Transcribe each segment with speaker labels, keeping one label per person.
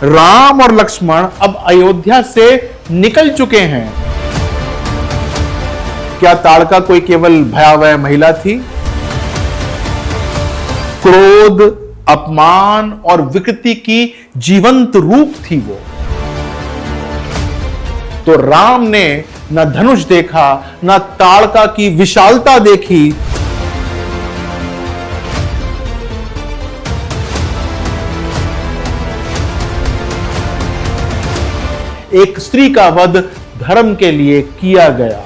Speaker 1: राम और लक्ष्मण अब अयोध्या से निकल चुके हैं। क्या ताड़का कोई केवल भयावह महिला थी? क्रोध, अपमान और विकृति की जीवंत रूप थी वो। तो राम ने न धनुष देखा, न ताड़का की विशालता देखी। एक स्त्री का वध धर्म के लिए किया गया।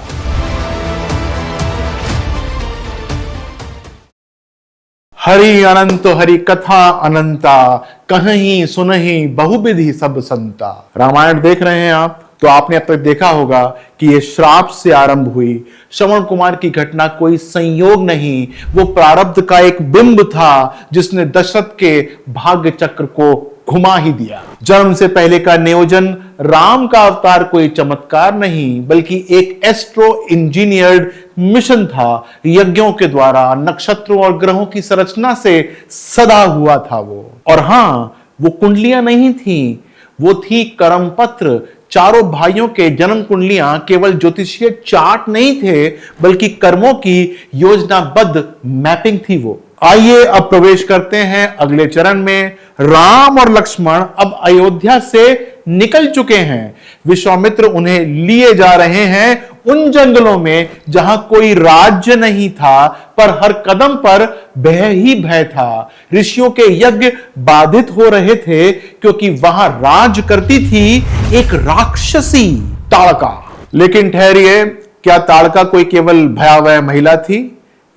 Speaker 1: हरि अनंत हरि कथा अनंता, कहीं सुनहि बहुविधि सब संता। रामायण देख रहे हैं आप, तो आपने अब तक देखा होगा कि यह श्राप से आरंभ हुई। श्रवण कुमार की घटना कोई संयोग नहीं, वो प्रारब्ध का एक बिंब था जिसने दशरथ के भाग्य चक्र को घुमा ही दिया। जन्म से पहले का नियोजन, राम का अवतार कोई चमत्कार नहीं बल्कि एक एस्ट्रो इंजीनियर्ड मिशन था। यज्ञों के द्वारा नक्षत्रों और ग्रहों की संरचना से सदा हुआ था वो। और हां, वो कुंडलियां नहीं थी, वो थी कर्म पत्र। चारों भाइयों के जन्म कुंडलियां केवल ज्योतिषीय चार्ट नहीं थे बल्कि कर्मों की योजनाबद्ध मैपिंग थी वो। आइए अब प्रवेश करते हैं अगले चरण में। राम और लक्ष्मण अब अयोध्या से निकल चुके हैं। विश्वामित्र उन्हें लिए जा रहे हैं उन जंगलों में जहां कोई राज्य नहीं था, पर हर कदम पर भय ही भय था। ऋषियों के यज्ञ बाधित हो रहे थे क्योंकि वहां राज करती थी एक राक्षसी ताड़का। लेकिन ठहरिए, क्या ताड़का कोई केवल भयावह महिला थी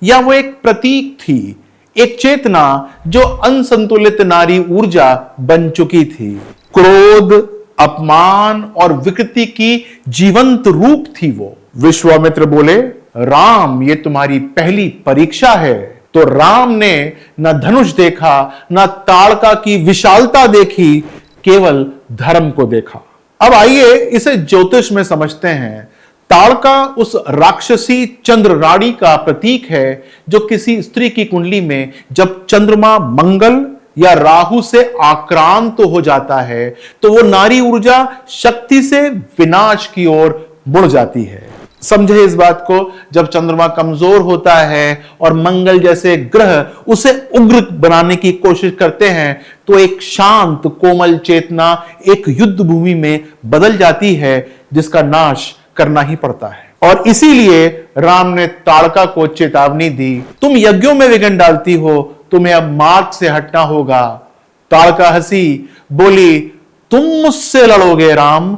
Speaker 1: या वो एक प्रतीक थी, एक चेतना जो असंतुलित नारी ऊर्जा बन चुकी थी? क्रोध, अपमान और विकृति की जीवंत रूप थी वो। विश्वामित्र बोले, राम, ये तुम्हारी पहली परीक्षा है। तो राम ने न धनुष देखा, न ताड़का की विशालता देखी, केवल धर्म को देखा। अब आइए इसे ज्योतिष में समझते हैं। ताड़का उस राक्षसी चंद्र रानी का प्रतीक है जो किसी स्त्री की कुंडली में जब चंद्रमा मंगल या राहु से आक्रांत हो जाता है तो वो नारी ऊर्जा शक्ति से विनाश की ओर मुड़ जाती है। समझे इस बात को, जब चंद्रमा कमजोर होता है और मंगल जैसे ग्रह उसे उग्र बनाने की कोशिश करते हैं तो एक शांत कोमल चेतना एक युद्ध भूमि में बदल जाती है जिसका नाश करना ही पड़ता है। और इसीलिए राम ने ताड़का को चेतावनी दी, तुम यज्ञों में विघ्न डालती हो, तुम्हें अब मार्ग से हटना होगा। ताड़का हंसी, बोली, तुम मुझसे लड़ोगे राम?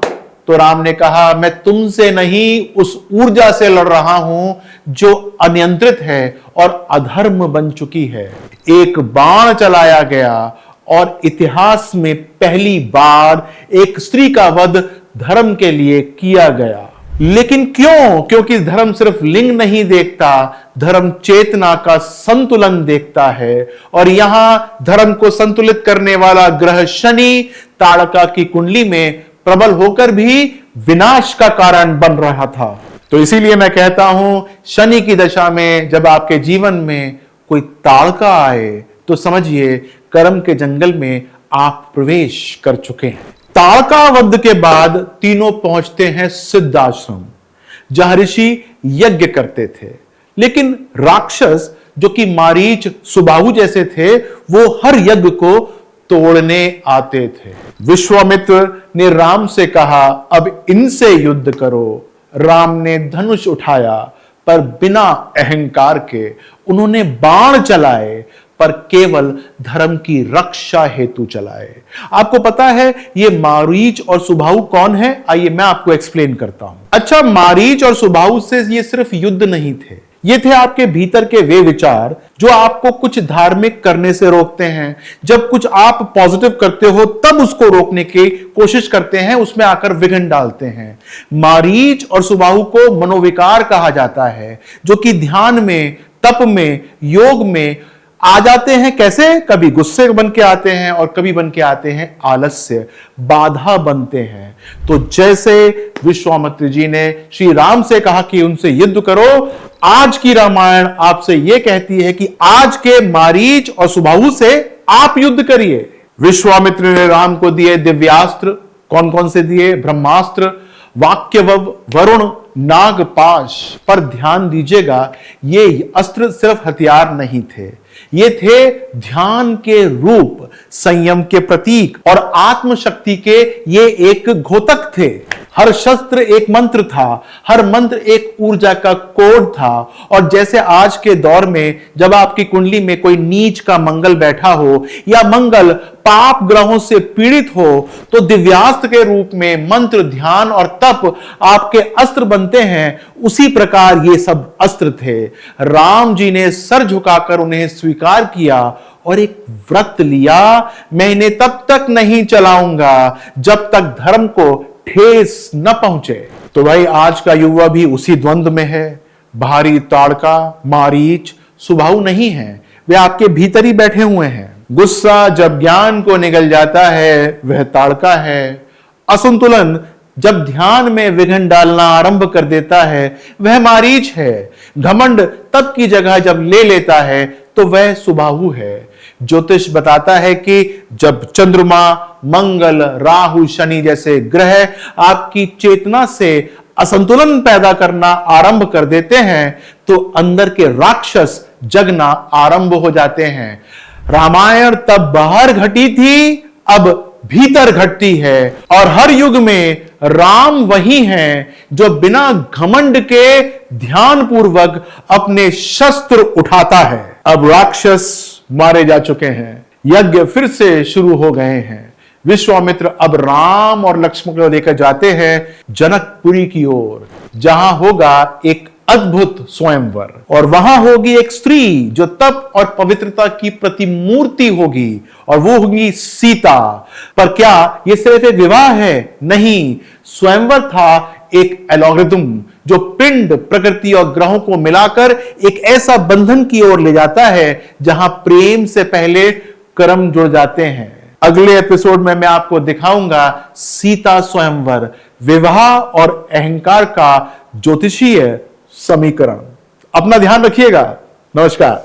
Speaker 1: तो राम ने कहा, मैं तुमसे नहीं, उस ऊर्जा से लड़ रहा हूं जो अनियंत्रित है और अधर्म बन चुकी है। एक बाण चलाया गया और इतिहास में पहली बार एक स्त्री का वध धर्म के लिए किया गया। लेकिन क्यों? क्योंकि धर्म सिर्फ लिंग नहीं देखता, धर्म चेतना का संतुलन देखता है। और यहां धर्म को संतुलित करने वाला ग्रह शनि ताड़का की कुंडली में प्रबल होकर भी विनाश का कारण बन रहा था। तो इसीलिए मैं कहता हूं, शनि की दशा में जब आपके जीवन में कोई ताड़का आए तो समझिए कर्म के जंगल में आप प्रवेश कर चुके हैं। ताड़का वध के बाद तीनों पहुंचते हैं सिद्ध आश्रम जहां ऋषि यज्ञ करते थे। लेकिन राक्षस जो कि मारीच, सुबाहु जैसे थे, वो हर यज्ञ को तोड़ने आते थे। विश्वामित्र ने राम से कहा, अब इनसे युद्ध करो। राम ने धनुष उठाया पर बिना अहंकार के। उन्होंने बाण चलाए पर केवल धर्म की रक्षा हेतु चलाए। आपको पता है ये मारीच और सुबाहु कौन है? आइए मैं आपको एक्सप्लेन करता हूं। अच्छा, मारीच और सुबाहु से ये सिर्फ युद्ध नहीं थे, ये थे आपके भीतर के वे विचार जो आपको कुछ धार्मिक करने से रोकते हैं। जब कुछ आप पॉजिटिव करते हो तब उसको रोकने की कोशिश करते हैं, उसमें आकर विघ्न डालते हैं। मारीच और सुबाहु को मनोविकार कहा जाता है जो कि ध्यान में, तप में, योग में आ जाते हैं। कैसे? कभी गुस्से बन के आते हैं और कभी बन के आते हैं आलस्य, बाधा बनते हैं। तो जैसे विश्वामित्र जी ने श्री राम से कहा कि उनसे युद्ध करो, आज की रामायण आपसे यह कहती है कि आज के मारीच और सुबाहु से आप युद्ध करिए। विश्वामित्र ने राम को दिए दिव्यास्त्र। कौन कौन से दिए? ब्रह्मास्त्र, वाक्यवव, वरुण, नागपाश। पर ध्यान दीजिएगा, ये अस्त्र सिर्फ हथियार नहीं थे, ये थे ध्यान के रूप, संयम के प्रतीक और आत्मशक्ति के ये एक घोतक थे। हर शस्त्र एक मंत्र था, हर मंत्र एक ऊर्जा का कोड था। और जैसे आज के दौर में जब आपकी कुंडली में कोई नीच का मंगल बैठा हो या मंगल पाप ग्रहों से पीड़ित हो, तो दिव्यास्त्र के रूप में मंत्र, ध्यान और तप आपके अस्त्र बनते हैं। उसी प्रकार ये सब अस्त्र थे। राम जी ने सर झुकाकर उन्हें स्वीकार किया और एक व्रत लिया, मैं इन्हें तब तक नहीं चलाऊंगा जब तक धर्म को ठेस न पहुंचे। तो भाई आज का युवा भी उसी द्वंद में है। भारी ताड़का, मारीच, सुबाहु नहीं है, वे आपके भीतर ही बैठे हुए हैं। गुस्सा जब ज्ञान को निगल जाता है वह ताड़का है। असंतुलन जब ध्यान में विघ्न डालना आरंभ कर देता है वह मारीच है। घमंड तप की जगह जब ले लेता है तो वह सुबाहु है। ज्योतिष बताता है कि जब चंद्रमा, मंगल, राहु, शनि जैसे ग्रह आपकी चेतना से असंतुलन पैदा करना आरंभ कर देते हैं तो अंदर के राक्षस जगना आरंभ हो जाते हैं। रामायण तब बाहर घटी थी, अब भीतर घटती है। और हर युग में राम वही हैं जो बिना घमंड के ध्यान पूर्वक अपने शस्त्र उठाता है। अब राक्षस मारे जा चुके हैं, यज्ञ फिर से शुरू हो गए हैं। विश्वामित्र अब राम और लक्ष्मण को लेकर जाते हैं जनकपुरी की ओर, जहां होगा एक अद्भुत स्वयंवर और वहां होगी एक स्त्री जो तप और पवित्रता की प्रतिमूर्ति होगी और वो होगी सीता। पर क्या ये सिर्फ एक विवाह है? नहीं, स्वयंवर था एक एल्गोरिथम जो पिंड, प्रकृति और ग्रहों को मिलाकर एक ऐसा बंधन की ओर ले जाता है जहां प्रेम से पहले कर्म जुड़ जाते हैं। अगले एपिसोड में मैं आपको दिखाऊंगा सीता स्वयंवर, विवाह और अहंकार का ज्योतिषीय समीकरण। अपना ध्यान रखिएगा। नमस्कार।